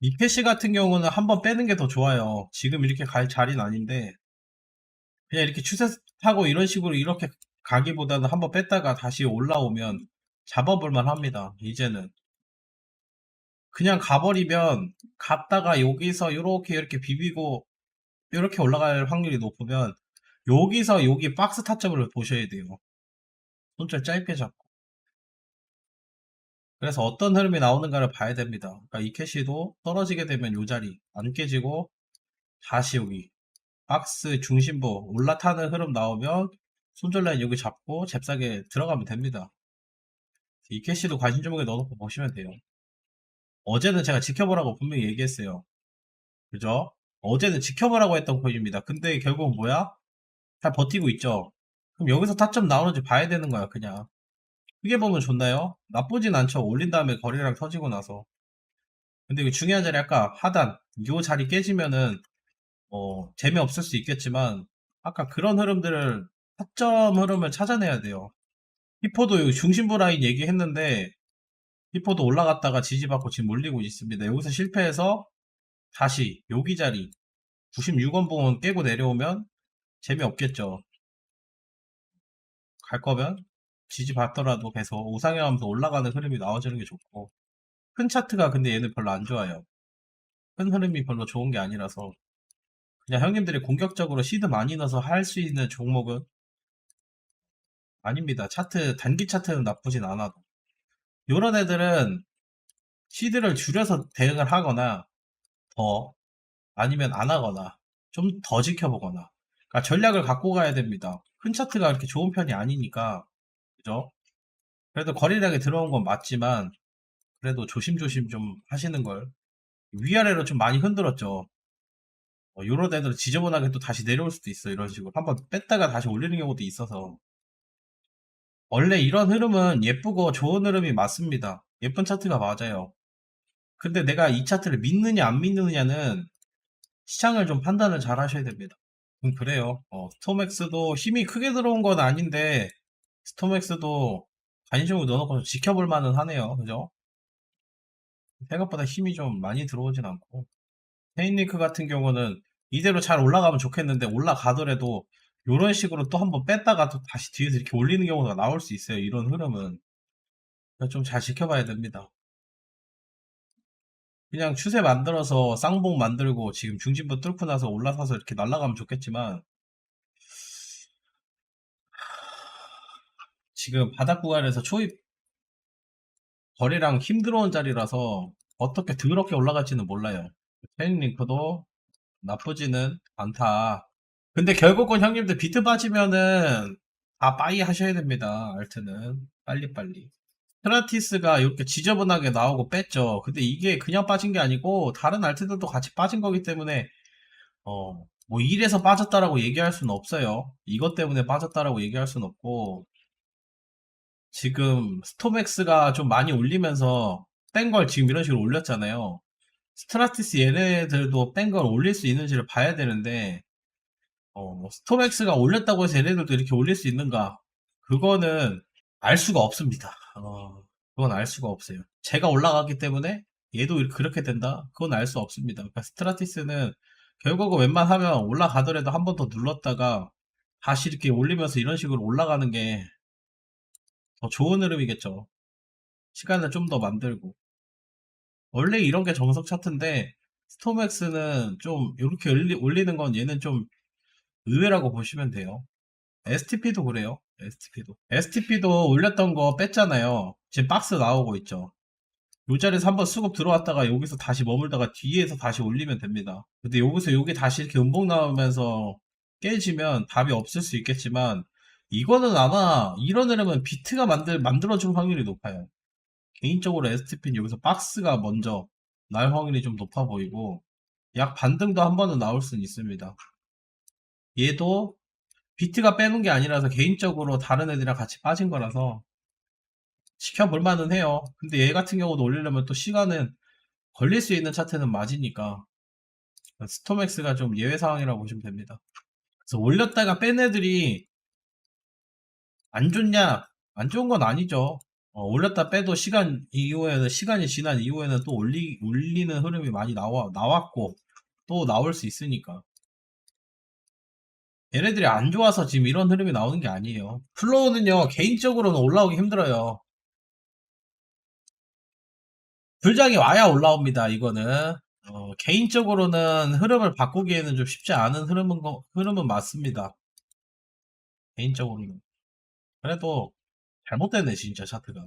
이케시 같은 경우는 한번 빼는 게 더 좋아요. 지금 이렇게 갈 자리는 아닌데 그냥 이렇게 추세 타고 이런 식으로 이렇게 가기보다는 한번 뺐다가 다시 올라오면 잡아볼만 합니다. 이제는 그냥 가버리면 갔다가 여기서 이렇게 비비고 이렇게 올라갈 확률이 높으면 여기서 여기 박스 타점을 보셔야 돼요. 손절 짧게 잡고. 그래서 어떤 흐름이 나오는가를 봐야 됩니다. 그러니까 이 캐시도 떨어지게 되면 요 자리 안 깨지고 다시 여기 박스 중심부 올라타는 흐름 나오면 손절 라인 여기 잡고 잽싸게 들어가면 됩니다. 이 캐시도 관심 종목에 넣어놓고 보시면 돼요. 어제는 제가 지켜보라고 분명히 얘기했어요. 그죠? 어제는 지켜보라고 했던 코인입니다. 근데 결국 뭐야? 잘 버티고 있죠? 그럼 여기서 타점 나오는지 봐야 되는 거야, 그냥. 크게 보면 좋나요? 나쁘진 않죠. 올린 다음에 거래량 터지고 나서. 근데 이거 중요한 자리 아까 하단, 요 자리 깨지면은, 재미없을 수 있겠지만, 아까 그런 흐름들을, 타점 흐름을 찾아내야 돼요. 히포도 여기 중심부 라인 얘기했는데, 히포도 올라갔다가 지지받고 지금 몰리고 있습니다. 여기서 실패해서 다시 여기 자리 96원 부분 깨고 내려오면 재미없겠죠. 갈 거면 지지받더라도 계속 우상향하면서 올라가는 흐름이 나와주는 게 좋고 큰 차트가 근데 얘는 별로 안 좋아요. 큰 흐름이 별로 좋은 게 아니라서 그냥 형님들이 공격적으로 시드 많이 넣어서 할 수 있는 종목은 아닙니다. 차트 단기 차트는 나쁘진 않아도 요런 애들은 시드를 줄여서 대응을 하거나 더 아니면 안 하거나 좀 더 지켜보거나 그러니까 전략을 갖고 가야 됩니다. 큰 차트가 그렇게 좋은 편이 아니니까 그죠? 그래도 거래량이 들어온 건 맞지만 그래도 조심조심 좀 하시는 걸 위아래로 좀 많이 흔들었죠. 요런 애들은 지저분하게 또 다시 내려올 수도 있어. 이런 식으로 한번 뺐다가 다시 올리는 경우도 있어서 원래 이런 흐름은 예쁘고 좋은 흐름이 맞습니다. 예쁜 차트가 맞아요. 근데 내가 이 차트를 믿느냐 안 믿느냐는 시장을 좀 판단을 잘 하셔야 됩니다. 그래요. 스토맥스도 힘이 크게 들어온 건 아닌데 스토맥스도 관심을 넣어놓고 좀 지켜볼 만은 하네요. 그죠? 생각보다 힘이 좀 많이 들어오진 않고 헤인리크 같은 경우는 이대로 잘 올라가면 좋겠는데 올라가더라도 이런 식으로 또 한번 뺐다가 또 다시 뒤에서 이렇게 올리는 경우가 나올 수 있어요. 이런 흐름은 좀 잘 지켜봐야 됩니다. 그냥 추세 만들어서 쌍봉 만들고 지금 중심부 뚫고 나서 올라서서 이렇게 날아가면 좋겠지만 지금 바닥 구간에서 초입 거래량 힘들어온 자리라서 어떻게 더럽게 올라갈지는 몰라요. 헤인리크도 나쁘지는 않다. 근데 결국은 형님들 비트 빠지면은 다 빠이 하셔야 됩니다. 알트는 빨리빨리. 스트라티스가 이렇게 지저분하게 나오고 뺐죠. 근데 이게 그냥 빠진 게 아니고 다른 알트들도 같이 빠진 거기 때문에 뭐 이래서 빠졌다라고 얘기할 수는 없어요. 이것 때문에 빠졌다라고 얘기할 수는 없고 지금 스톰엑스가 좀 많이 올리면서 뺀 걸 지금 이런 식으로 올렸잖아요. 스트라티스 얘네들도 뺀 걸 올릴 수 있는지를 봐야 되는데 스톰엑스가 올렸다고 해서 얘네들도 이렇게 올릴 수 있는가? 그거는 알 수가 없습니다. 그건 알 수가 없어요. 제가 올라가기 때문에 얘도 그렇게 된다? 그건 알 수 없습니다. 그러니까 스트라티스는 결국은 웬만하면 올라가더라도 한 번 더 눌렀다가 다시 이렇게 올리면서 이런 식으로 올라가는 게 더 좋은 흐름이겠죠. 시간을 좀 더 만들고. 원래 이런 게 정석 차트인데 스톰엑스는 좀 이렇게 올리는 건 얘는 좀 의외라고 보시면 돼요. STP도 그래요. STP도 올렸던 거 뺐잖아요. 지금 박스 나오고 있죠. 요 자리에서 한번 수급 들어왔다가 여기서 다시 머물다가 뒤에서 다시 올리면 됩니다. 근데 여기서 여기 다시 이렇게 음봉 나오면서 깨지면 답이 없을 수 있겠지만 이거는 아마 이런 흐름은 비트가 만들어줄 확률이 높아요. 개인적으로 STP는 여기서 박스가 먼저 날 확률이 좀 높아 보이고 약 반등도 한 번은 나올 수는 있습니다. 얘도 비트가 빼는 게 아니라서 개인적으로 다른 애들이랑 같이 빠진 거라서 지켜볼 만은 해요. 근데 얘 같은 경우도 올리려면 또 시간은 걸릴 수 있는 차트는 맞으니까 스톰엑스가 좀 예외 상황이라고 보시면 됩니다. 그래서 올렸다가 뺀 애들이 안 좋냐? 안 좋은 건 아니죠. 올렸다 빼도 시간이 지난 이후에는 또 올리는 흐름이 많이 나왔고, 또 나올 수 있으니까. 얘네들이 안 좋아서 지금 이런 흐름이 나오는 게 아니에요. 플로우는요, 개인적으로는 올라오기 힘들어요. 불장이 와야 올라옵니다, 이거는. 개인적으로는 흐름을 바꾸기에는 좀 쉽지 않은 흐름은 맞습니다. 개인적으로는. 그래도 잘못됐네, 진짜, 차트가.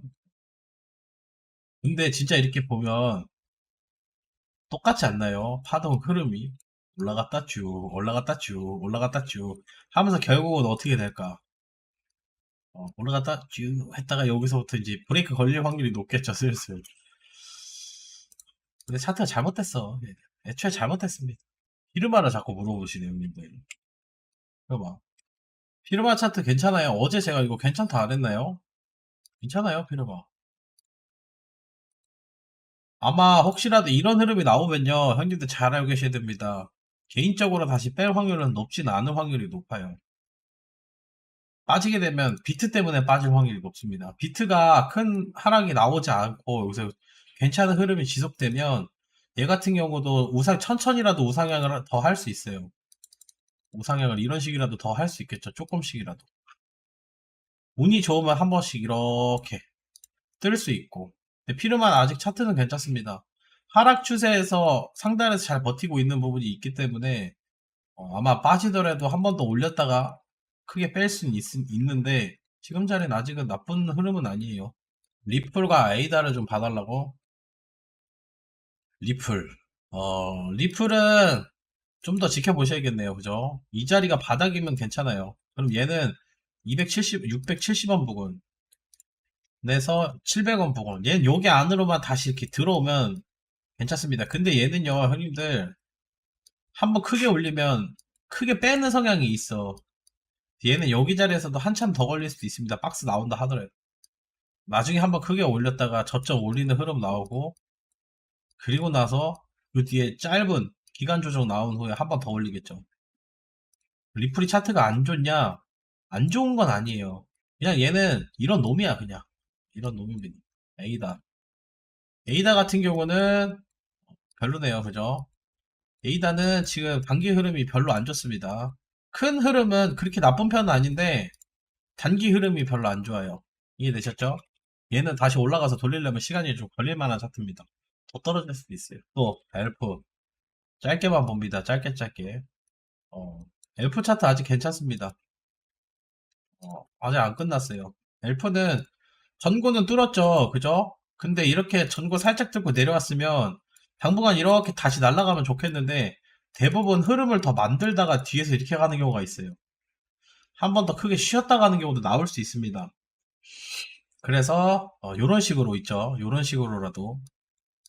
근데 진짜 이렇게 보면 똑같지 않나요? 파동 흐름이. 올라갔다 쭉, 올라갔다 쭉, 올라갔다 쭉 하면서 결국은 어떻게 될까? 올라갔다 쭉 했다가 여기서부터 이제 브레이크 걸릴 확률이 높겠죠, 슬슬. 근데 차트가 잘못됐어. 애초에 잘못했습니다. 피르마를 자꾸 물어보시네요, 형님들. 피르마. 피르마 차트 괜찮아요? 어제 제가 이거 괜찮다 안 했나요? 괜찮아요, 피르마. 아마 혹시라도 이런 흐름이 나오면요, 형님들 잘 알고 계셔야 됩니다. 개인적으로 다시 뺄 확률은 높진 않은 확률이 높아요. 빠지게 되면 비트 때문에 빠질 확률이 높습니다. 비트가 큰 하락이 나오지 않고 여기서 괜찮은 흐름이 지속되면 얘 같은 경우도 천천히라도 우상향을 더 할 수 있어요. 우상향을 이런 식이라도 더 할 수 있겠죠. 조금씩이라도. 운이 좋으면 한 번씩 이렇게 뜰 수 있고. 근데 피르만 아직 차트는 괜찮습니다. 하락 추세에서 상단에서 잘 버티고 있는 부분이 있기 때문에 아마 빠지더라도 한 번 더 올렸다가 크게 뺄 수는 있는데 지금 자리는 아직은 나쁜 흐름은 아니에요. 리플과 에이다를 좀 봐달라고? 리플. 리플은 좀 더 지켜보셔야겠네요. 그죠? 이 자리가 바닥이면 괜찮아요. 그럼 얘는 670원 부근 내서 700원 부근. 얘는 여기 안으로만 다시 이렇게 들어오면 괜찮습니다. 근데 얘는요, 형님들, 한번 크게 올리면 크게 빼는 성향이 있어. 얘는 여기 자리에서도 한참 더 걸릴 수도 있습니다. 박스 나온다 하더라도. 나중에 한번 크게 올렸다가 저점 올리는 흐름 나오고, 그리고 나서 그 뒤에 짧은 기간 조정 나온 후에 한번 더 올리겠죠. 리플이 차트가 안 좋냐? 안 좋은 건 아니에요. 그냥 얘는 이런 놈이야, 그냥. 이런 놈입니다. 에이다. 에이다 같은 경우는 별로네요, 그죠? 에이다는 지금 단기 흐름이 별로 안 좋습니다. 큰 흐름은 그렇게 나쁜 편은 아닌데, 단기 흐름이 별로 안 좋아요. 이해되셨죠? 얘는 다시 올라가서 돌리려면 시간이 좀 걸릴 만한 차트입니다. 더 떨어질 수도 있어요. 또, 엘프. 짧게만 봅니다. 짧게 짧게. 엘프 차트 아직 괜찮습니다. 아직 안 끝났어요. 엘프는 전고는 뚫었죠. 그죠? 근데 이렇게 전고 살짝 뚫고 내려왔으면 당분간 이렇게 다시 날아가면 좋겠는데 대부분 흐름을 더 만들다가 뒤에서 이렇게 가는 경우가 있어요. 한 번 더 크게 쉬었다 가는 경우도 나올 수 있습니다. 그래서 이런 식으로 있죠. 이런 식으로라도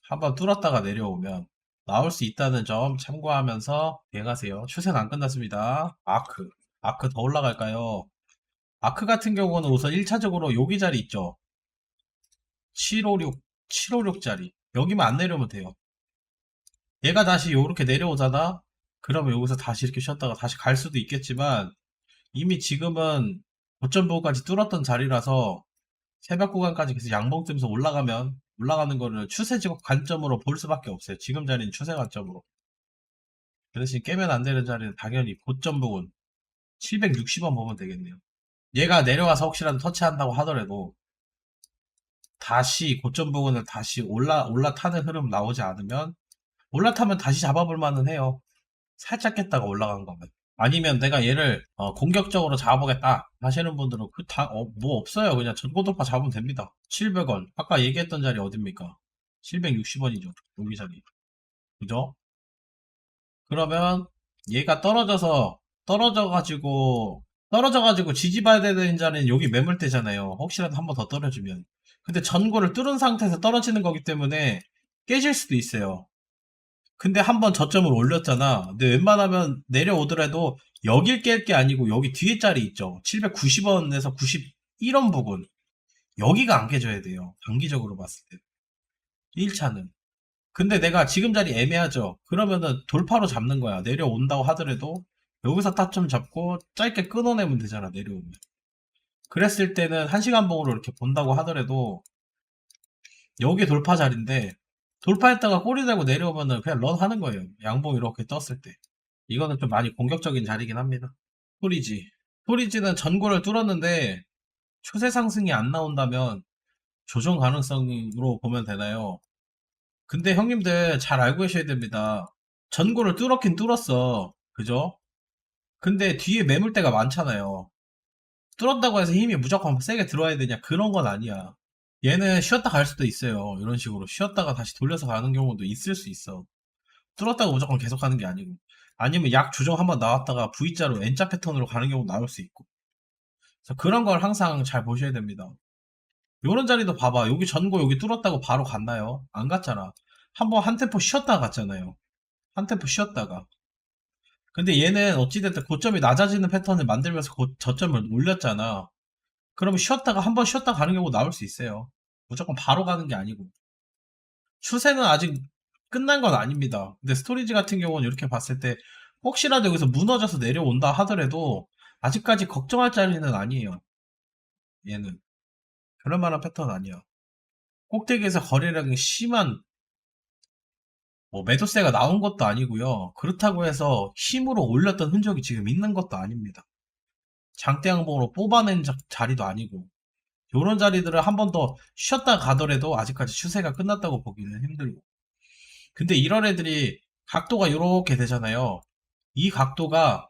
한번 뚫었다가 내려오면 나올 수 있다는 점 참고하면서 대응하세요. 추세는 안 끝났습니다. 아크 더 올라갈까요? 아크 같은 경우는 우선 1차적으로 여기 자리 있죠. 756, 756짜리. 여기만 안 내려오면 돼요. 얘가 다시 이렇게 내려오잖아? 그러면 여기서 다시 이렇게 쉬었다가 다시 갈 수도 있겠지만 이미 지금은 고점 부분까지 뚫었던 자리라서 새벽 구간까지 계속 양봉 뜨면서 올라가면 올라가는 거를 추세적 관점으로 볼 수밖에 없어요. 지금 자리는 추세 관점으로. 그 대신 깨면 안 되는 자리는 당연히 고점 부분 760원 보면 되겠네요. 얘가 내려와서 혹시라도 터치한다고 하더라도 다시 고점 부분을 다시 올라타는 흐름 나오지 않으면 올라타면 다시 잡아볼 만은 해요. 살짝 깼다가 올라간 거면. 아니면 내가 얘를 공격적으로 잡아보겠다 하시는 분들은 뭐 없어요. 그냥 전고도파 잡으면 됩니다. 700원. 아까 얘기했던 자리 어딥니까? 760원이죠. 여기 자리. 그죠? 그러면 얘가 떨어져가지고 지지봐야 되는 자리는 여기 매물대잖아요. 혹시라도 한 번 더 떨어지면. 근데 전고를 뚫은 상태에서 떨어지는 거기 때문에 깨질 수도 있어요. 근데 한 번 저점을 올렸잖아. 근데 웬만하면 내려오더라도 여길 깰 게 아니고 여기 뒤에 자리 있죠. 790원에서 91원 부분. 여기가 안 깨져야 돼요. 단기적으로 봤을 때. 1차는. 근데 내가 지금 자리 애매하죠. 그러면은 돌파로 잡는 거야. 내려온다고 하더라도 여기서 타점 잡고 짧게 끊어내면 되잖아. 내려오면. 그랬을 때는 1시간 봉으로 이렇게 본다고 하더라도 여기 돌파 자리인데 돌파했다가 꼬리 달고 내려오면은 그냥 런 하는 거예요. 양봉 이렇게 떴을 때. 이거는 좀 많이 공격적인 자리긴 합니다. 토리지. 토리지는 전고를 뚫었는데 추세 상승이 안 나온다면 조정 가능성으로 보면 되나요? 근데 형님들 잘 알고 계셔야 됩니다. 전고를 뚫었긴 뚫었어. 그죠? 근데 뒤에 매물대가 많잖아요. 뚫었다고 해서 힘이 무조건 세게 들어와야 되냐? 그런 건 아니야. 얘는 쉬었다 갈 수도 있어요. 이런 식으로 쉬었다가 다시 돌려서 가는 경우도 있을 수 있어. 뚫었다고 무조건 계속 가는 게 아니고. 아니면 약 조정 한번 나왔다가 V자로 N자 패턴으로 가는 경우 나올 수 있고. 그래서 그런 걸 항상 잘 보셔야 됩니다. 요런 자리도 봐봐. 여기 전고 여기 뚫었다고 바로 갔나요? 안 갔잖아. 한번 한 템포 쉬었다가 갔잖아요. 한 템포 쉬었다가. 근데 얘는 어찌됐든 고점이 낮아지는 패턴을 만들면서 저점을 올렸잖아. 그러면 쉬었다가 한 번 쉬었다 가는 경우 나올 수 있어요. 무조건 바로 가는 게 아니고. 추세는 아직 끝난 건 아닙니다. 근데 스토리지 같은 경우는 이렇게 봤을 때 혹시라도 여기서 무너져서 내려온다 하더라도 아직까지 걱정할 자리는 아니에요. 얘는. 그럴 만한 패턴 아니야. 꼭대기에서 거래량이 심한 뭐 매도세가 나온 것도 아니고요. 그렇다고 해서 힘으로 올렸던 흔적이 지금 있는 것도 아닙니다. 장대 양봉으로 뽑아낸 자리도 아니고 요런 자리들을 한 번 더 쉬었다 가더라도 아직까지 추세가 끝났다고 보기는 힘들고. 근데 이런 애들이 각도가 요렇게 되잖아요. 이 각도가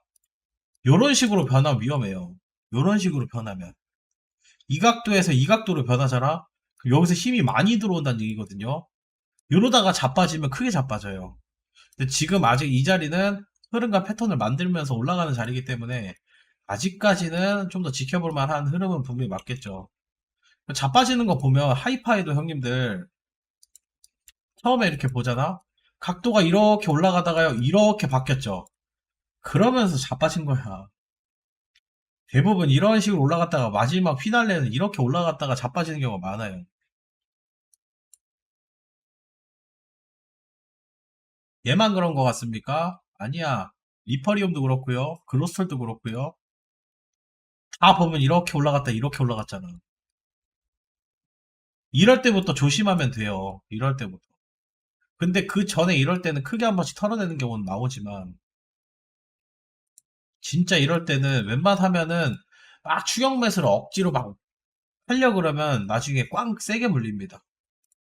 요런 식으로 변하면 위험해요. 요런 식으로 변하면. 이 각도에서 이 각도로 변하잖아? 그럼 여기서 힘이 많이 들어온다는 얘기거든요. 요러다가 자빠지면 크게 자빠져요. 근데 지금 아직 이 자리는 흐름과 패턴을 만들면서 올라가는 자리이기 때문에 아직까지는 좀 더 지켜볼 만한 흐름은 분명히 맞겠죠. 자빠지는 거 보면 하이파이도 형님들 처음에 이렇게 보잖아? 각도가 이렇게 올라가다가요, 이렇게 바뀌었죠. 그러면서 자빠진 거야. 대부분 이런 식으로 올라갔다가 마지막 휘날레는 이렇게 올라갔다가 자빠지는 경우가 많아요. 얘만 그런 거 같습니까? 아니야. 리퍼리움도 그렇고요. 그로스털도 그렇고요. 다 보면 이렇게 올라갔다 이렇게 올라갔잖아. 이럴 때부터 조심하면 돼요. 이럴 때부터. 근데 그 전에 이럴 때는 크게 한 번씩 털어내는 경우는 나오지만 진짜 이럴 때는 웬만하면은 막 추격 매수를 억지로 막 하려 그러면 나중에 꽝 세게 물립니다.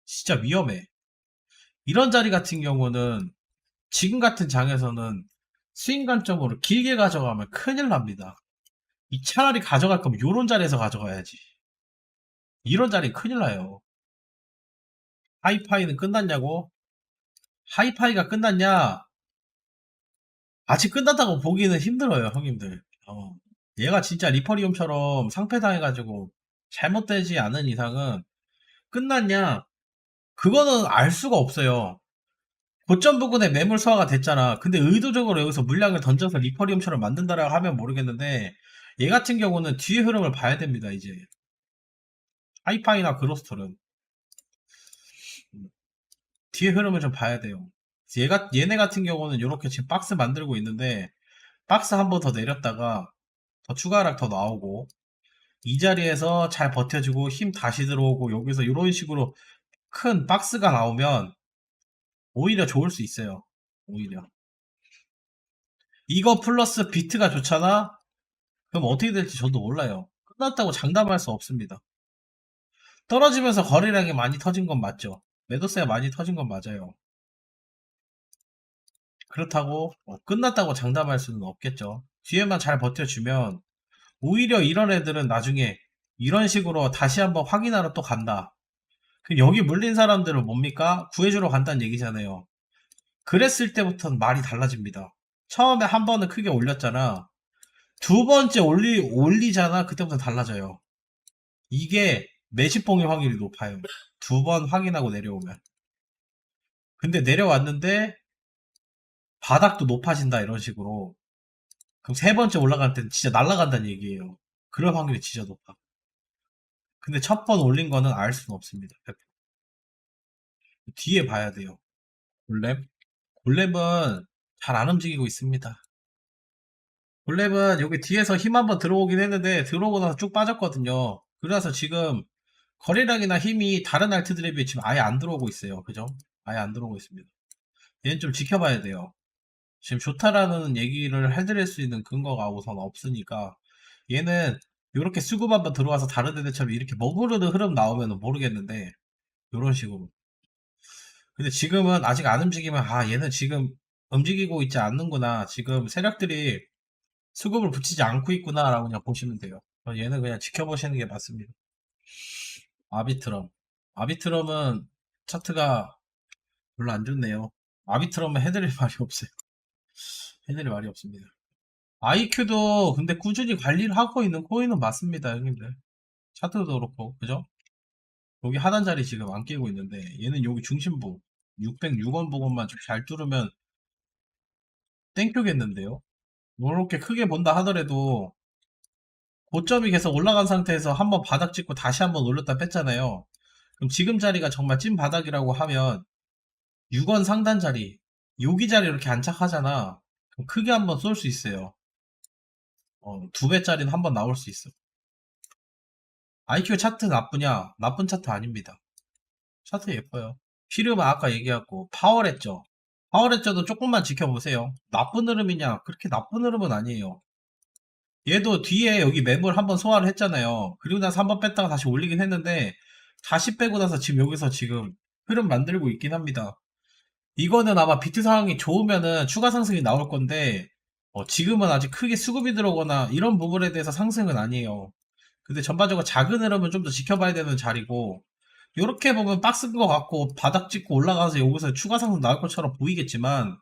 진짜 위험해. 이런 자리 같은 경우는 지금 같은 장에서는 스윙 관점으로 길게 가져가면 큰일 납니다. 이 차라리 가져갈 거면 요런 자리에서 가져가야지. 이런 자리 큰일 나요. 하이파이는 끝났냐고? 하이파이가 끝났냐? 아직 끝났다고 보기는 힘들어요, 형님들. 얘가 진짜 리퍼리움처럼 상패당해가지고 잘못되지 않은 이상은 끝났냐? 그거는 알 수가 없어요. 고점 부근에 매물 소화가 됐잖아. 근데 의도적으로 여기서 물량을 던져서 리퍼리움처럼 만든다라고 하면 모르겠는데 얘 같은 경우는 뒤의 흐름을 봐야 됩니다, 이제. 하이파이나 그로스털은. 뒤의 흐름을 좀 봐야 돼요. 얘네 같은 경우는 이렇게 지금 박스 만들고 있는데 박스 한 번 더 내렸다가 더 추가 하락 더 나오고 이 자리에서 잘 버텨주고 힘 다시 들어오고 여기서 이런 식으로 큰 박스가 나오면 오히려 좋을 수 있어요. 오히려. 이거 플러스 비트가 좋잖아? 그럼 어떻게 될지 저도 몰라요. 끝났다고 장담할 수 없습니다. 떨어지면서 거래량이 많이 터진 건 맞죠. 매도세가 많이 터진 건 맞아요. 그렇다고 끝났다고 장담할 수는 없겠죠. 뒤에만 잘 버텨주면 오히려 이런 애들은 나중에 이런 식으로 다시 한번 확인하러 또 간다. 그럼 여기 물린 사람들은 뭡니까? 구해주러 간다는 얘기잖아요. 그랬을 때부터는 말이 달라집니다. 처음에 한 번은 크게 올렸잖아. 두 번째 올리잖아. 그때부터 달라져요. 이게 매집봉의 확률이 높아요. 두 번 확인하고 내려오면. 근데 내려왔는데 바닥도 높아진다 이런 식으로. 그럼 세 번째 올라갈 때는 진짜 날아간다는 얘기예요. 그럴 확률이 진짜 높아. 근데 첫 번 올린 거는 알 수는 없습니다. 100%. 뒤에 봐야 돼요. 골렘? 골렘은 잘 안 움직이고 있습니다. 골렘은 여기 뒤에서 힘 한번 들어오긴 했는데 들어오고 나서 쭉 빠졌거든요. 그래서 지금 거래량이나 힘이 다른 알트들에 비해 지금 아예 안 들어오고 있어요. 그죠? 아예 안 들어오고 있습니다. 얘는 좀 지켜봐야 돼요. 지금 좋다라는 얘기를 해드릴 수 있는 근거가 우선 없으니까 얘는 이렇게 수급 한번 들어와서 다른 애들처럼 이렇게 머무르는 흐름 나오면 모르겠는데 이런 식으로. 근데 지금은 아직 안 움직이면 아 얘는 지금 움직이고 있지 않는구나. 지금 세력들이 수급을 붙이지 않고 있구나라고 그냥 보시면 돼요. 얘는 그냥 지켜보시는 게 맞습니다. 아비트럼. 아비트럼은 차트가 별로 안 좋네요. 아비트럼은 해드릴 말이 없어요. 해드릴 말이 없습니다. IQ도 근데 꾸준히 관리를 하고 있는 코인은 맞습니다, 형님들. 차트도 그렇고, 그죠? 여기 하단자리 지금 안 깨고 있는데, 얘는 여기 중심부, 606원 부분만 좀 잘 뚫으면 땡큐겠는데요? 이렇게 크게 본다 하더라도, 고점이 계속 올라간 상태에서 한번 바닥 찍고 다시 한번 올렸다 뺐잖아요. 그럼 지금 자리가 정말 찐 바닥이라고 하면, 6원 상단 자리, 여기 자리 이렇게 안착하잖아. 그럼 크게 한번 쏠 수 있어요. 2배짜리는 한번 나올 수 있어. IQ 차트 나쁘냐? 나쁜 차트 아닙니다. 차트 예뻐요. 필름은 아까 얘기했고, 파워레저. 파워레저도 조금만 지켜보세요. 나쁜 흐름이냐? 그렇게 나쁜 흐름은 아니에요. 얘도 뒤에 여기 매물 한번 소화를 했잖아요. 그리고 나서 한번 뺐다가 다시 올리긴 했는데, 다시 빼고 나서 지금 여기서 지금 흐름 만들고 있긴 합니다. 이거는 아마 비트 상황이 좋으면은 추가 상승이 나올 건데, 지금은 아직 크게 수급이 들어오거나 이런 부분에 대해서 상승은 아니에요. 근데 전반적으로 작은 흐름은 좀 더 지켜봐야 되는 자리고, 요렇게 보면 빡센 것 같고 바닥 찍고 올라가서 여기서 추가 상승 나올 것처럼 보이겠지만,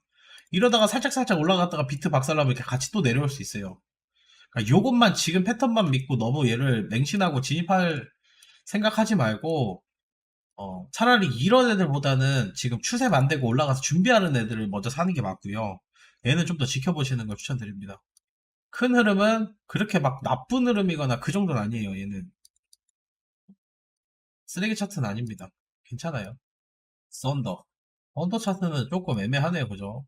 이러다가 살짝살짝 올라갔다가 비트 박살나면 이렇게 같이 또 내려올 수 있어요. 그러니까 요것만 지금 패턴만 믿고 너무 얘를 맹신하고 진입할 생각하지 말고, 차라리 이런 애들보다는 지금 추세 만들고 올라가서 준비하는 애들을 먼저 사는 게 맞고요. 얘는 좀 더 지켜보시는 걸 추천드립니다. 큰 흐름은 그렇게 막 나쁜 흐름이거나 그 정도는 아니에요. 얘는 쓰레기 차트는 아닙니다. 괜찮아요. 썬더. 썬더 차트는 조금 애매하네요. 그죠?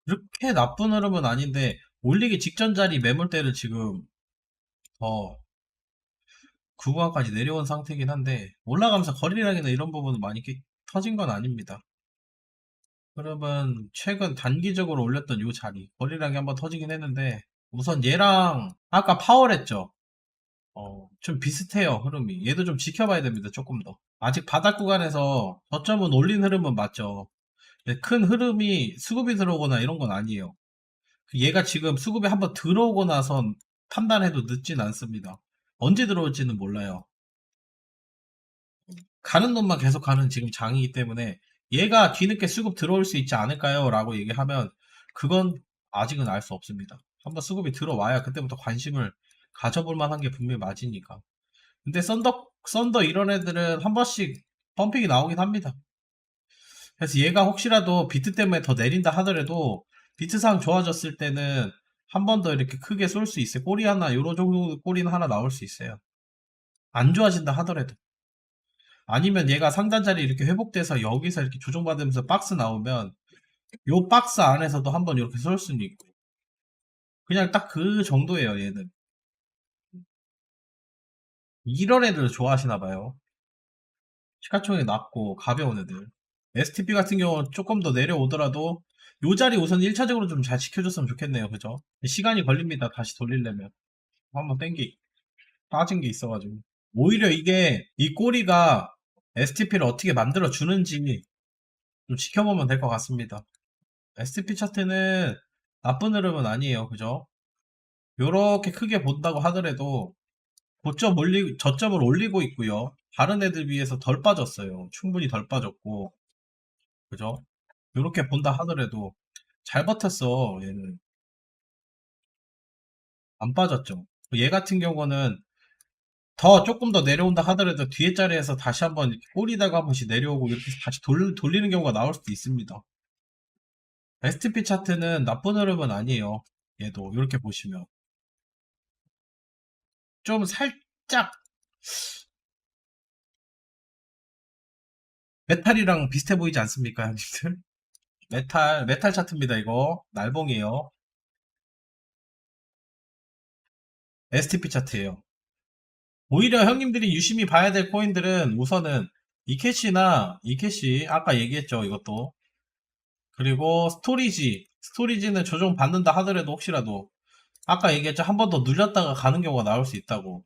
그렇게 나쁜 흐름은 아닌데 올리기 직전 자리 매물대를 지금 더 구간까지 내려온 상태이긴 한데, 올라가면서 거래량이나 이런 부분은 많이 터진 건 아닙니다. 그러면 최근 단기적으로 올렸던 이 자리 거래량이 한번 터지긴 했는데, 우선 얘랑 아까 파월했죠. 좀 비슷해요, 흐름이. 얘도 좀 지켜봐야 됩니다. 조금 더 아직 바닥 구간에서 저점은 올린 흐름은 맞죠. 근데 큰 흐름이 수급이 들어오거나 이런 건 아니에요. 얘가 지금 수급이 한번 들어오고 나선 판단해도 늦진 않습니다. 언제 들어올지는 몰라요. 가는 놈만 계속 가는 지금 장이기 때문에 얘가 뒤늦게 수급 들어올 수 있지 않을까요? 라고 얘기하면 그건 아직은 알 수 없습니다. 한번 수급이 들어와야 그때부터 관심을 가져볼 만한 게 분명히 맞으니까. 근데 썬더 이런 애들은 한 번씩 펌핑이 나오긴 합니다. 그래서 얘가 혹시라도 비트 때문에 더 내린다 하더라도 비트상 좋아졌을 때는 한 번 더 이렇게 크게 쏠 수 있어요. 꼬리 하나, 요런 정도 꼬리는 하나 나올 수 있어요. 안 좋아진다 하더라도. 아니면 얘가 상단 자리 이렇게 회복돼서 여기서 이렇게 조정받으면서 박스 나오면 요 박스 안에서도 한번 이렇게 쏠 수는 있고. 그냥 딱 그 정도예요, 얘는. 이런 애들 좋아하시나 봐요. 시가총액 낮고 가벼운 애들. STP 같은 경우는 조금 더 내려오더라도 요 자리 우선 1차적으로 좀 잘 지켜줬으면 좋겠네요. 그죠? 시간이 걸립니다. 다시 돌리려면. 한번 빠진 게 있어가지고. 오히려 이게, 이 꼬리가 STP를 어떻게 만들어 주는지 좀 지켜보면 될 것 같습니다. STP 차트는 나쁜 흐름은 아니에요. 그죠? 요렇게 크게 본다고 하더라도 저점을 올리고 있고요. 다른 애들 비해서 덜 빠졌어요. 충분히 덜 빠졌고. 그죠? 요렇게 본다 하더라도 잘 버텼어. 얘는 안 빠졌죠. 얘 같은 경우는 더 조금 더 내려온다 하더라도 뒤에 자리에서 다시 한번 이렇게 꼬리다가 한 번씩 내려오고 이렇게 다시 돌리는 경우가 나올 수도 있습니다. S&P 차트는 나쁜 흐름은 아니에요. 얘도 이렇게 보시면 좀 살짝 메탈이랑 비슷해 보이지 않습니까, 형님들? 메탈 차트입니다, 이거. 날봉이에요. S&P 차트예요. 오히려 형님들이 유심히 봐야 될 코인들은 우선은 이캐시나 이캐시 아까 얘기했죠 이것도. 그리고 스토리지는 조정 받는다 하더라도 혹시라도 아까 얘기했죠 한 번 더 눌렸다가 가는 경우가 나올 수 있다고.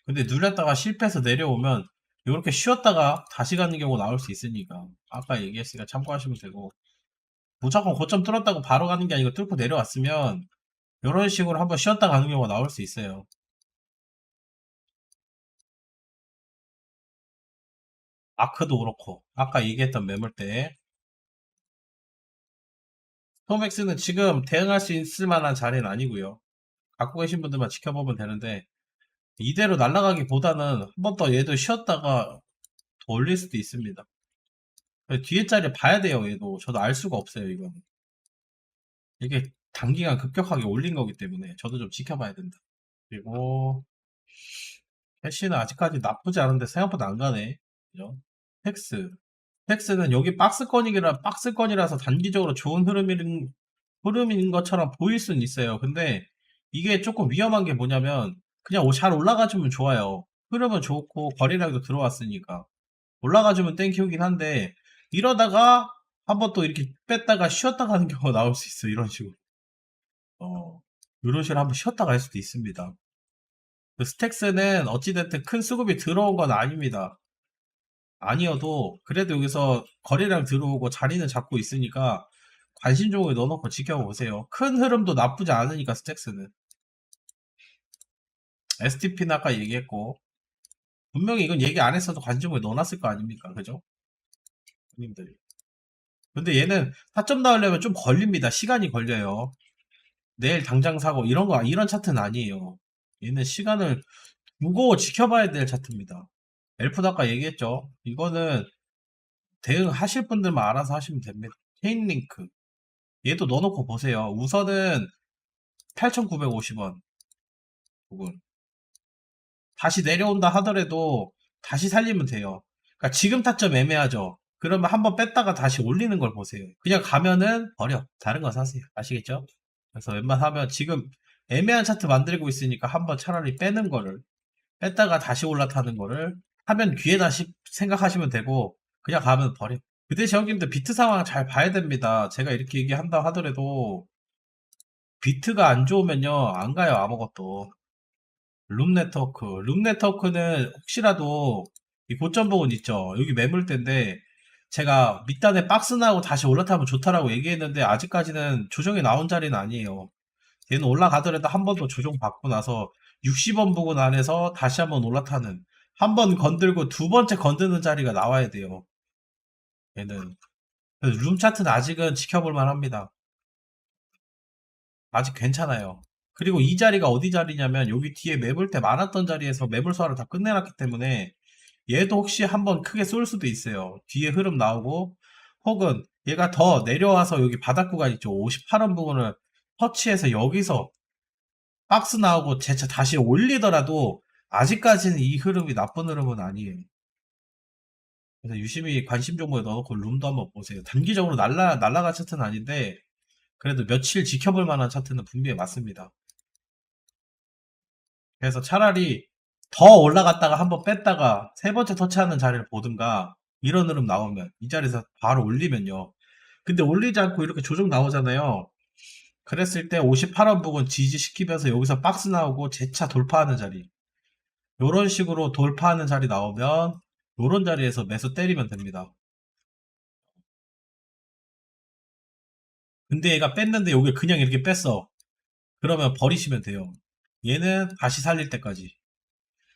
근데 눌렸다가 실패해서 내려오면 이렇게 쉬었다가 다시 가는 경우 나올 수 있으니까 아까 얘기했으니까 참고하시면 되고, 무조건 고점 뚫었다고 바로 가는 게 아니고 뚫고 내려왔으면 이런 식으로 한번 쉬었다 가는 경우가 나올 수 있어요. 아크도 그렇고 아까 얘기했던 매물대 토맥스는 지금 대응할 수 있을 만한 자리는 아니고요. 갖고 계신 분들만 지켜보면 되는데 이대로 날아가기보다는 한 번 더 얘도 쉬었다가 더 올릴 수도 있습니다. 뒤에 자리 봐야 돼요. 얘도 저도 알 수가 없어요. 이거는 이게 단기간 급격하게 올린 거기 때문에 저도 좀 지켜봐야 된다. 그리고 캐시는 아직까지 나쁘지 않은데 생각보다 안 가네. 그죠? 텍스는 여기 박스권이라서 단기적으로 좋은 흐름인 것처럼 보일 수는 있어요. 근데 이게 조금 위험한 게 뭐냐면 그냥 잘 올라가주면 좋아요. 흐름은 좋고 거래량도 들어왔으니까 올라가주면 땡큐긴 한데 이러다가 한번 또 이렇게 뺐다가 쉬었다 가는 경우가 나올 수 있어. 이런 식으로. 어, 이런 식으로 한번 쉬었다 갈 수도 있습니다. 그 스택스는 어찌됐든 큰 수급이 들어온 건 아닙니다. 아니어도 그래도 여기서 거래량 들어오고 자리는 잡고 있으니까 관심 종목에 넣어놓고 지켜보세요. 큰 흐름도 나쁘지 않으니까 스택스는. STP는 아까 얘기했고 분명히 이건 얘기 안 했어도 관심 종목에 넣어놨을 거 아닙니까? 그죠? 님들이. 근데 얘는 타점 나오려면 좀 걸립니다. 시간이 걸려요. 내일 당장 사고 이런 차트는 아니에요. 얘는 시간을 두고 지켜봐야 될 차트입니다. 엘프도 아까 얘기했죠. 이거는 대응하실 분들만 알아서 하시면 됩니다. 체인링크 얘도 넣어놓고 보세요. 우선은 8,950원 부분 다시 내려온다 하더라도 다시 살리면 돼요. 그러니까 지금 타점 애매하죠. 그러면 한번 뺐다가 다시 올리는 걸 보세요. 그냥 가면은 버려. 다른 거 사세요. 아시겠죠? 그래서 웬만하면 지금 애매한 차트 만들고 있으니까 한번 차라리 빼는 거를 뺐다가 다시 올라타는 거를 하면 기회다 생각하시면 되고 그냥 가면 버려. 그 대신 형님들 비트 상황 잘 봐야 됩니다. 제가 이렇게 얘기한다 하더라도 비트가 안 좋으면요 안 가요 아무것도. 룸네트워크는 혹시라도 이 고점 부분 있죠. 여기 매물대인데 제가 밑단에 박스 나오고 다시 올라타면 좋다라고 얘기했는데 아직까지는 조정이 나온 자리는 아니에요. 얘는 올라가더라도 한 번 더 조정 받고 나서 60원 부근 안에서 다시 한번 올라타는 한 번 건들고 두 번째 건드는 자리가 나와야 돼요. 얘는 그래서 룸 차트는 아직은 지켜볼 만합니다. 아직 괜찮아요. 그리고 이 자리가 어디 자리냐면 여기 뒤에 매물대 많았던 자리에서 매물 소화를 다 끝내놨기 때문에 얘도 혹시 한번 크게 쏠 수도 있어요. 뒤에 흐름 나오고 혹은 얘가 더 내려와서 여기 바닥 구간 있죠. 58원 부분을 터치해서 여기서 박스 나오고 재차 다시 올리더라도 아직까지는 이 흐름이 나쁜 흐름은 아니에요. 그래서 유심히 관심 종목에 넣어놓고 룸도 한번 보세요. 단기적으로 날라갈 차트는 아닌데 그래도 며칠 지켜볼 만한 차트는 분명히 맞습니다. 그래서 차라리 더 올라갔다가 한번 뺐다가 세 번째 터치하는 자리를 보든가 이런 흐름 나오면 이 자리에서 바로 올리면요. 근데 올리지 않고 이렇게 조정 나오잖아요. 그랬을 때 58원 부분 지지시키면서 여기서 박스 나오고 재차 돌파하는 자리. 요런 식으로 돌파하는 자리 나오면 요런 자리에서 매수 때리면 됩니다. 근데 얘가 뺐는데 여기 그냥 이렇게 뺐어. 그러면 버리시면 돼요. 얘는 다시 살릴 때까지.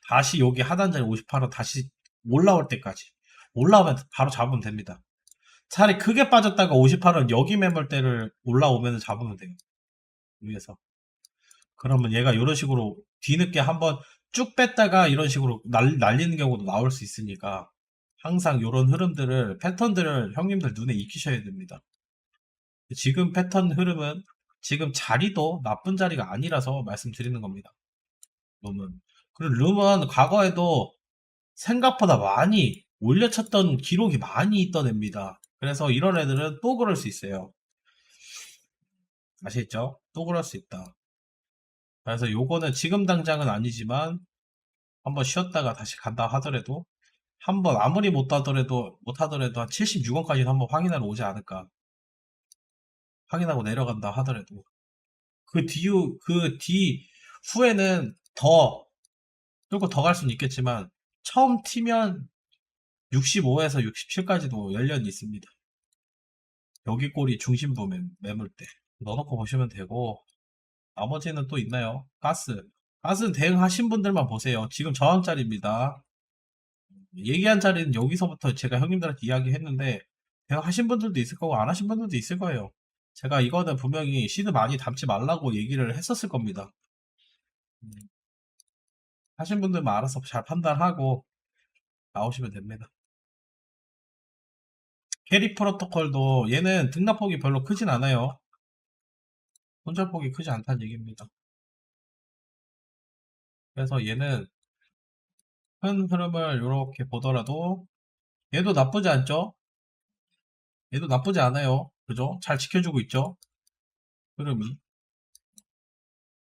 다시 여기 하단 자리 58원 다시 올라올 때까지. 올라오면 바로 잡으면 됩니다. 차라리 크게 빠졌다가 58원 여기 매물대를 올라오면 잡으면 돼요. 위에서. 그러면 얘가 이런 식으로 뒤늦게 한번 쭉 뺐다가 이런 식으로 날리는 경우도 나올 수 있으니까 항상 이런 흐름들을 패턴들을 형님들 눈에 익히셔야 됩니다. 지금 패턴 흐름은 지금 자리도 나쁜 자리가 아니라서 말씀드리는 겁니다. 룸은. 그리고 룸은 과거에도 생각보다 많이 올려쳤던 기록이 많이 있던 애입니다. 그래서 이런 애들은 또 그럴 수 있어요. 아시겠죠? 또 그럴 수 있다. 그래서 요거는 지금 당장은 아니지만 한번 쉬었다가 다시 간다 하더라도 한번 아무리 못하더라도 한 76원까지는 한번 확인하러 오지 않을까. 확인하고 내려간다 하더라도 그 뒤 후에는 더 뚫고 더 갈 수는 있겠지만 처음 튀면 65에서 67까지도 열려는 있습니다. 여기 꼬리 중심부 매물 때 넣어놓고 보시면 되고, 나머지는 또 있나요? 가스는 대응하신 분들만 보세요. 지금 저항자리입니다. 얘기한 자리는 여기서부터 제가 형님들한테 이야기했는데 대응하신 분들도 있을 거고 안 하신 분들도 있을 거예요. 제가 이거는 분명히 시드 많이 담지 말라고 얘기를 했었을 겁니다. 음, 하신 분들만 알아서 잘 판단하고 나오시면 됩니다. 캐리 프로토콜도 얘는 등락폭이 별로 크진 않아요. 손절폭이 크지 않다는 얘기입니다. 그래서 얘는 큰 흐름을 이렇게 보더라도 얘도 나쁘지 않죠? 얘도 나쁘지 않아요. 그죠? 잘 지켜주고 있죠? 흐름이.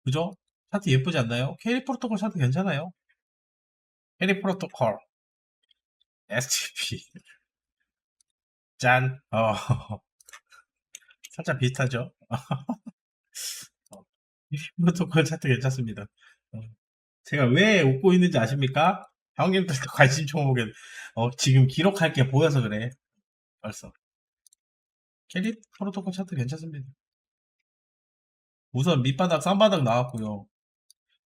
그죠? 차트 예쁘지 않나요? 캐리 프로토콜 차트 괜찮아요. 캐리 프로토콜 STP 짠. 살짝 비슷하죠? 프로토콜 차트 괜찮습니다. 어, 제가 왜 웃고 있는지 아십니까? 형님들도 관심 종목에 지금 기록할 게 보여서 그래. 벌써 캐리 프로토콜 차트 괜찮습니다. 우선 밑바닥 쌍바닥 나왔고요.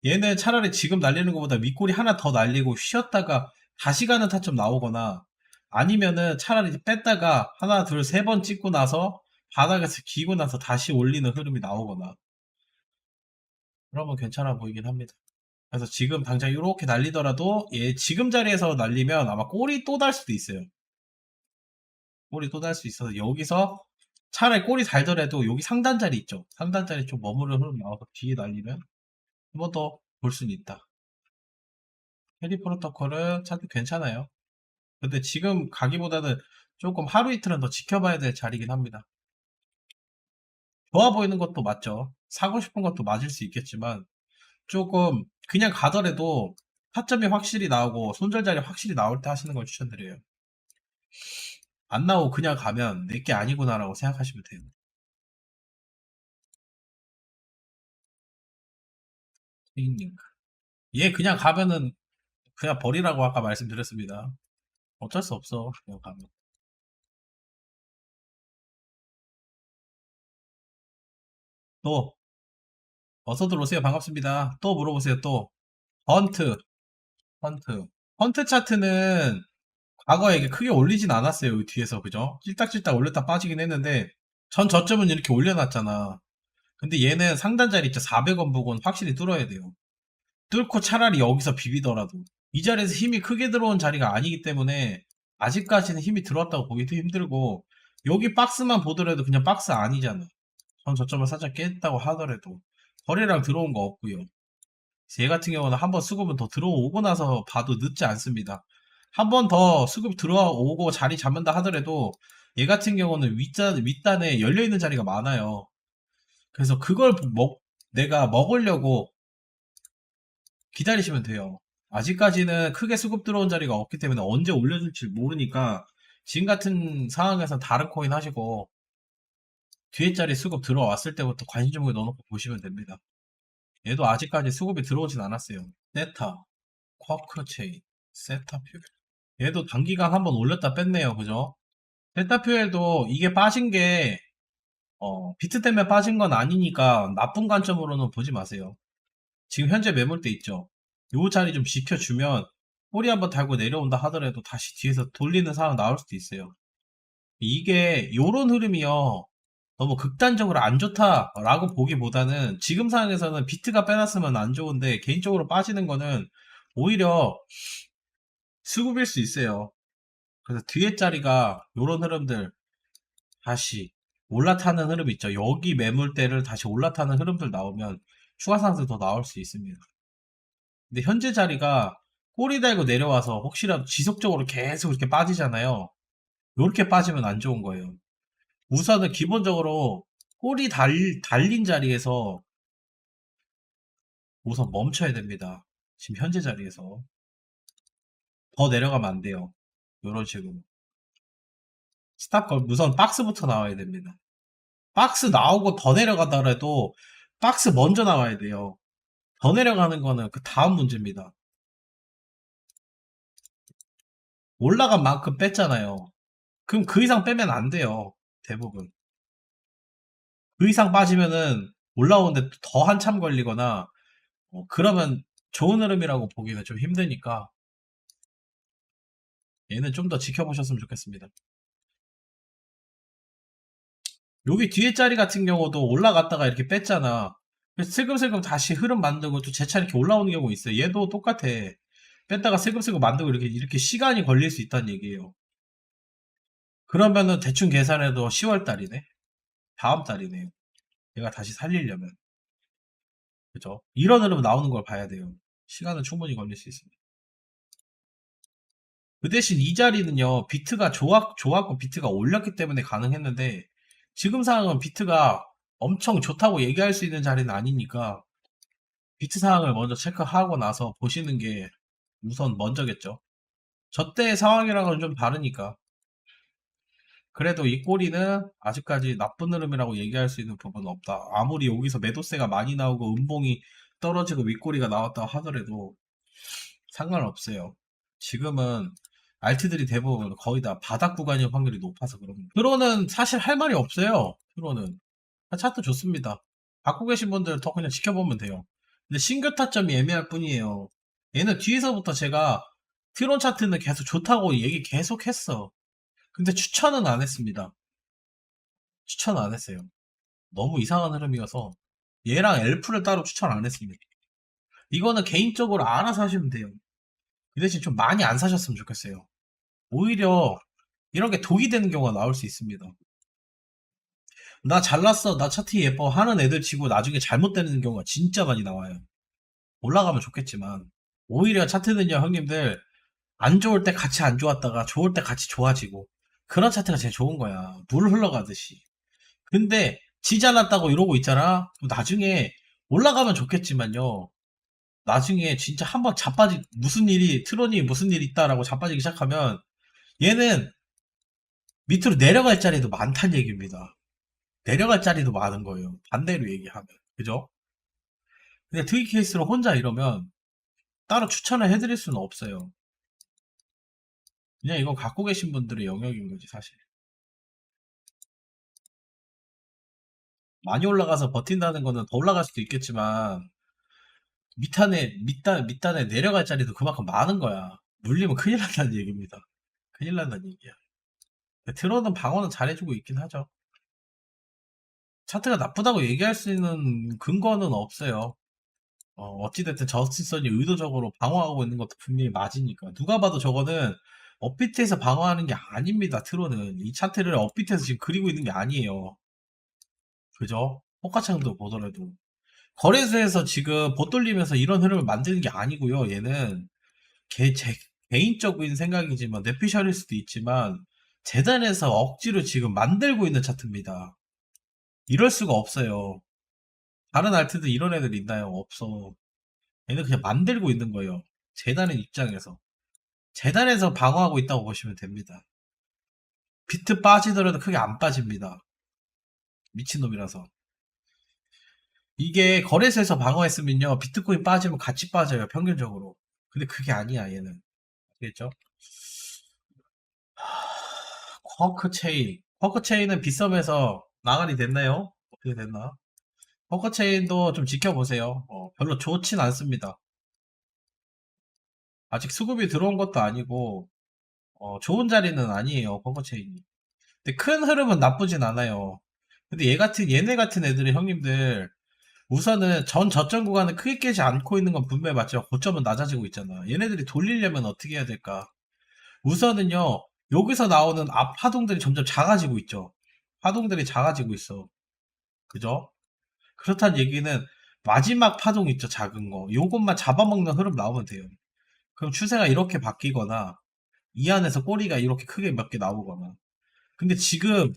얘는 차라리 지금 날리는 것보다 윗꼬리 하나 더 날리고 쉬었다가 다시 가는 타점 나오거나, 아니면은 차라리 뺐다가 하나 둘 세 번 찍고 나서 바닥에서 기고 나서 다시 올리는 흐름이 나오거나, 그러면 괜찮아 보이긴 합니다. 그래서 지금 당장 이렇게 날리더라도 얘 지금 자리에서 날리면 아마 꼬리 또 달 수도 있어요. 꼬리 또 달 수 있어서 여기서 차라리 꼬리 달더라도 여기 상단 자리 있죠. 상단 자리 좀 머무르는 흐름 나와서 뒤에 날리면 한 번 더 볼 수는 있다. 캐리 프로토콜은 차트 괜찮아요. 근데 지금 가기보다는 조금 하루 이틀은 더 지켜봐야 될 자리긴 합니다. 좋아 보이는 것도 맞죠. 사고 싶은 것도 맞을 수 있겠지만 조금 그냥 가더라도 타점이 확실히 나오고 손절 자리 확실히 나올 때 하시는 걸 추천드려요. 안 나오고 그냥 가면 내게 아니구나라고 생각하시면 돼요. 트레이닝. 얘 그냥 가면은 그냥 버리라고 아까 말씀드렸습니다. 어쩔 수 없어. 그냥 가면. 또 어서 들어오세요. 반갑습니다. 또 물어보세요. 또 헌트. 헌트. 헌트 차트는 과거에 이게 크게 올리진 않았어요. 여기 뒤에서. 그죠? 찔딱찔딱 올렸다 빠지긴 했는데 전 저점은 이렇게 올려놨잖아. 근데 얘는 상단 자리 있죠. 400원 부근 확실히 뚫어야 돼요. 뚫고 차라리 여기서 비비더라도 이 자리에서 힘이 크게 들어온 자리가 아니기 때문에 아직까지는 힘이 들어왔다고 보기도 힘들고, 여기 박스만 보더라도 그냥 박스 아니잖아. 전 저점을 살짝 깼다고 하더라도 거래량 들어온 거 없고요. 얘 같은 경우는 한번 수급은 더 들어오고 나서 봐도 늦지 않습니다. 한 번 더 수급 들어오고 자리 잡는다 하더라도 얘 같은 경우는 윗단에 열려있는 자리가 많아요. 그래서 그걸 내가 먹으려고 기다리시면 돼요. 아직까지는 크게 수급 들어온 자리가 없기 때문에 언제 올려줄지 모르니까 지금 같은 상황에서 다른 코인 하시고 뒤에 자리 수급 들어왔을 때부터 관심 종목에 넣어놓고 보시면 됩니다. 얘도 아직까지 수급이 들어오진 않았어요. 세타, 쿼크체인, 세타퓨. 얘도 단기간 한번 올렸다 뺐네요. 그죠? 세타퓨엘도 이게 빠진 게 비트 때문에 빠진 건 아니니까 나쁜 관점으로는 보지 마세요. 지금 현재 매물대 있죠? 요 자리 좀 지켜주면 꼬리 한번 달고 내려온다 하더라도 다시 뒤에서 돌리는 상황 나올 수도 있어요. 이게 요런 흐름이요, 너무 극단적으로 안 좋다라고 보기보다는 지금 상황에서는 비트가 빼놨으면 안 좋은데 개인적으로 빠지는 거는 오히려 수급일 수 있어요. 그래서 뒤에 자리가 요런 흐름들 다시 올라타는 흐름 있죠. 여기 매물대를 다시 올라타는 흐름들 나오면 추가 상승 더 나올 수 있습니다. 근데 현재 자리가 꼬리 달고 내려와서 혹시라도 지속적으로 계속 이렇게 빠지잖아요. 이렇게 빠지면 안 좋은 거예요. 우선은 기본적으로 꼬리 달린 자리에서 우선 멈춰야 됩니다. 지금 현재 자리에서. 더 내려가면 안 돼요. 요런 식으로. 스탑 걸 우선 박스부터 나와야 됩니다. 박스 나오고 더 내려가더라도 박스 먼저 나와야 돼요. 더 내려가는 거는 그 다음 문제입니다. 올라간 만큼 뺐잖아요. 그럼 그 이상 빼면 안 돼요. 대부분. 그 이상 빠지면은 올라오는데 더 한참 걸리거나 그러면 좋은 흐름이라고 보기는 좀 힘드니까 얘는 좀 더 지켜보셨으면 좋겠습니다. 여기 뒤에 자리 같은 경우도 올라갔다가 이렇게 뺐잖아. 그래서 슬금슬금 다시 흐름 만들고 또 재차 이렇게 올라오는 경우 있어요. 얘도 똑같아. 뺐다가 슬금슬금 만들고 이렇게 시간이 걸릴 수 있다는 얘기예요. 그러면은 대충 계산해도 10월 달이네. 다음 달이네요. 얘가 다시 살리려면. 그죠? 이런 흐름 나오는 걸 봐야 돼요. 시간은 충분히 걸릴 수 있습니다. 그 대신 이 자리는요, 비트가 좋았고 비트가 올렸기 때문에 가능했는데, 지금 상황은 비트가 엄청 좋다고 얘기할 수 있는 자리는 아니니까, 비트 상황을 먼저 체크하고 나서 보시는 게 우선 먼저겠죠. 저 때의 상황이랑은 좀 다르니까. 그래도 이 꼬리는 아직까지 나쁜 흐름이라고 얘기할 수 있는 부분은 없다. 아무리 여기서 매도세가 많이 나오고 음봉이 떨어지고 윗꼬리가 나왔다 하더라도 상관없어요. 지금은 알트들이 대부분 거의 다 바닥 구간일 확률이 높아서 그럽니다. 트로는 사실 할 말이 없어요. 트로는 차트 좋습니다. 갖고 계신 분들 더 그냥 지켜보면 돼요. 근데 신규 타점이 애매할 뿐이에요. 얘는 뒤에서부터 제가 트론 차트는 계속 좋다고 얘기 계속 했어. 근데 추천은 안 했습니다. 추천 안 했어요. 너무 이상한 흐름이어서 얘랑 엘프를 따로 추천 안 했습니다. 이거는 개인적으로 알아서 하시면 돼요. 그 대신 좀 많이 안 사셨으면 좋겠어요. 오히려 이런 게 독이 되는 경우가 나올 수 있습니다. 나 잘났어, 나 차트 예뻐 하는 애들 치고 나중에 잘못되는 경우가 진짜 많이 나와요. 올라가면 좋겠지만 오히려 차트는요 형님들 안 좋을 때 같이 안 좋았다가 좋을 때 같이 좋아지고 그런 차트가 제일 좋은 거야. 물 흘러가듯이. 근데 지 잘났다고 이러고 있잖아. 나중에 올라가면 좋겠지만요. 나중에 진짜 한번 자빠지 무슨 일이 트론이 무슨 일이 있다라고 자빠지기 시작하면 얘는 밑으로 내려갈 자리도 많다는 얘기입니다. 내려갈 자리도 많은 거예요. 반대로 얘기하면. 그죠? 근데 특이 케이스로 혼자 이러면 따로 추천을 해드릴 수는 없어요. 그냥 이건 갖고 계신 분들의 영역인 거지, 사실. 많이 올라가서 버틴다는 거는 더 올라갈 수도 있겠지만, 밑단에 내려갈 자리도 그만큼 많은 거야. 물리면 큰일 난다는 얘기입니다. 큰일 난다는 얘기야. 트론은 방어는 잘해주고 있긴 하죠. 차트가 나쁘다고 얘기할 수 있는 근거는 없어요. 어찌됐든 저스티선이 의도적으로 방어하고 있는 것도 분명히 맞으니까. 누가 봐도 저거는 업비트에서 방어하는 게 아닙니다, 트론은. 이 차트를 업비트에서 지금 그리고 있는 게 아니에요. 그죠? 호가창도 보더라도. 거래소에서 지금 봇 돌리면서 이런 흐름을 만드는 게 아니고요, 얘는. 제 개인적인 생각이지만, 뇌피셜일 수도 있지만, 재단에서 억지로 지금 만들고 있는 차트입니다. 이럴 수가 없어요. 다른 알트도 이런 애들 있나요? 없어. 얘는 그냥 만들고 있는 거예요. 재단의 입장에서. 재단에서 방어하고 있다고 보시면 됩니다. 비트 빠지더라도 크게 안 빠집니다. 미친놈이라서. 이게 거래소에서 방어했으면요. 비트코인 빠지면 같이 빠져요. 평균적으로. 근데 그게 아니야, 얘는. 알겠죠? 쿼크 체인. 쿼크 체인은 빗썸에서 나가리 됐나요? 어떻게 됐나? 쿼크 체인도 좀 지켜보세요. 별로 좋진 않습니다. 아직 수급이 들어온 것도 아니고, 좋은 자리는 아니에요, 쿼크 체인이. 근데 큰 흐름은 나쁘진 않아요. 근데 얘네 같은 애들이 형님들, 우선은 전 저점 구간을 크게 깨지 않고 있는 건 분명히 맞죠. 고점은 낮아지고 있잖아. 얘네들이 돌리려면 어떻게 해야 될까? 우선은요, 여기서 나오는 앞 파동들이 점점 작아지고 있죠. 파동들이 작아지고 있어. 그죠? 그렇다는 얘기는 마지막 파동 있죠, 작은 거. 요것만 잡아먹는 흐름 나오면 돼요. 그럼 추세가 이렇게 바뀌거나, 이 안에서 꼬리가 이렇게 크게 몇 개 나오거나. 근데 지금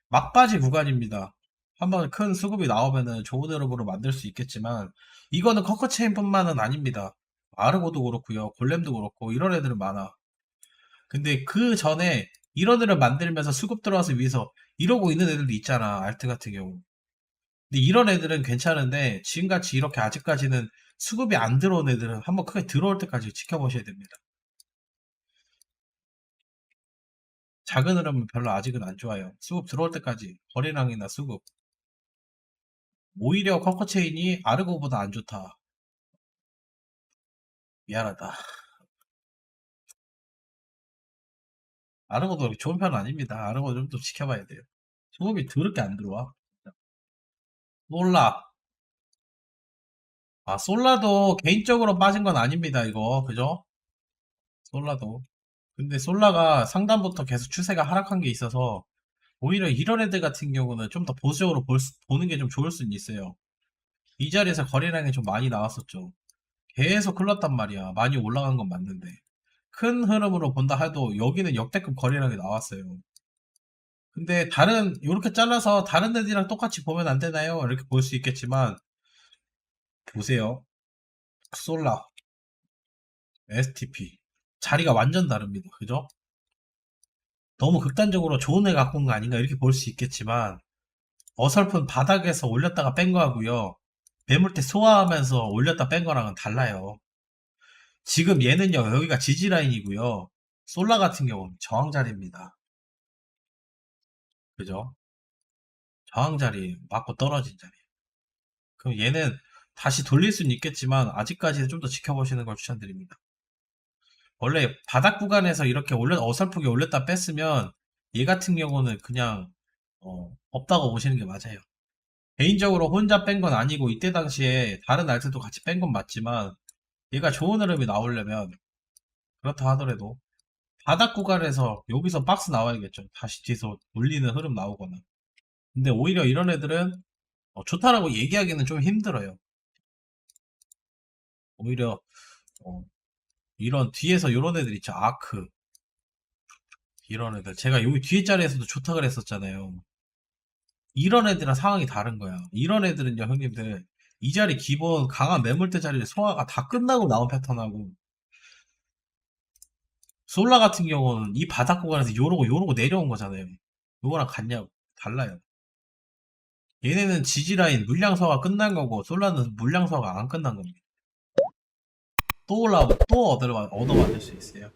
막바지 구간입니다. 한번 큰 수급이 나오면은 좋은 흐름으로 만들 수 있겠지만, 이거는 커커체인뿐만은 아닙니다. 아르고도 그렇고요, 골렘도 그렇고 이런 애들은 많아. 근데 그 전에 이런 애를 만들면서 수급 들어와서 위해서 이러고 있는 애들도 있잖아. 알트 같은 경우. 근데 이런 애들은 괜찮은데 지금같이 이렇게 아직까지는 수급이 안 들어온 애들은 한번 크게 들어올 때까지 지켜보셔야 됩니다. 작은 흐름은 별로 아직은 안 좋아요. 수급 들어올 때까지 거래량이나 수급. 오히려 커커체인이 아르고보다 안 좋다. 미안하다. 아르고도 좋은 편은 아닙니다. 아르고 좀 더 지켜봐야 돼요. 수급이 더럽게 안 들어와. 솔라. 아, 솔라도 개인적으로 빠진 건 아닙니다, 이거. 그죠? 솔라도. 근데 솔라가 상단부터 계속 추세가 하락한 게 있어서 오히려 이런 애들 같은 경우는 좀 더 보수적으로 보는 게 좀 좋을 수는 있어요. 이 자리에서 거래량이 좀 많이 나왔었죠. 계속 흘렀단 말이야. 많이 올라간 건 맞는데. 큰 흐름으로 본다 해도 여기는 역대급 거래량이 나왔어요. 근데 요렇게 잘라서 다른 애들이랑 똑같이 보면 안 되나요? 이렇게 볼 수 있겠지만, 보세요. 솔라, STP. 자리가 완전 다릅니다. 그죠? 너무 극단적으로 좋은 애 갖고 온 거 아닌가 이렇게 볼 수 있겠지만, 어설픈 바닥에서 올렸다가 뺀 거하고요. 매물대 소화하면서 올렸다 뺀 거랑은 달라요. 지금 얘는요, 여기가 지지라인이고요. 솔라 같은 경우는 저항자리입니다. 그죠? 저항자리, 맞고 떨어진 자리. 그럼 얘는 다시 돌릴 수는 있겠지만, 아직까지는 좀 더 지켜보시는 걸 추천드립니다. 원래 바닥 구간에서 이렇게 어설프게 올렸다 뺐으면, 얘 같은 경우는 그냥, 없다고 보시는 게 맞아요. 개인적으로 혼자 뺀 건 아니고, 이때 당시에 다른 알트도 같이 뺀 건 맞지만, 얘가 좋은 흐름이 나오려면, 그렇다 하더라도, 바닥 구간에서 여기서 박스 나와야겠죠. 다시 뒤에서 눌리는 흐름 나오거나. 근데 오히려 이런 애들은 좋다라고 얘기하기는 좀 힘들어요. 오히려 어, 이런 뒤에서 이런 애들 있죠. 아크 이런 애들 제가 여기 뒤에 자리에서도 좋다 그랬었잖아요. 이런 애들은 상황이 다른 거야. 이런 애들은요, 형님들 이 자리 기본 강한 매물대 자리 소화가 다 끝나고 나온 패턴하고 솔라 같은 경우는 이 바닥 구간에서 요러고 내려온 거잖아요. 요거랑 같냐고 달라요. 얘네는 지지라인 물량 소화가 끝난 거고 솔라는 물량 소화가 안 끝난 겁니다. 또 올라오면 또 얻어받을 수 있어요.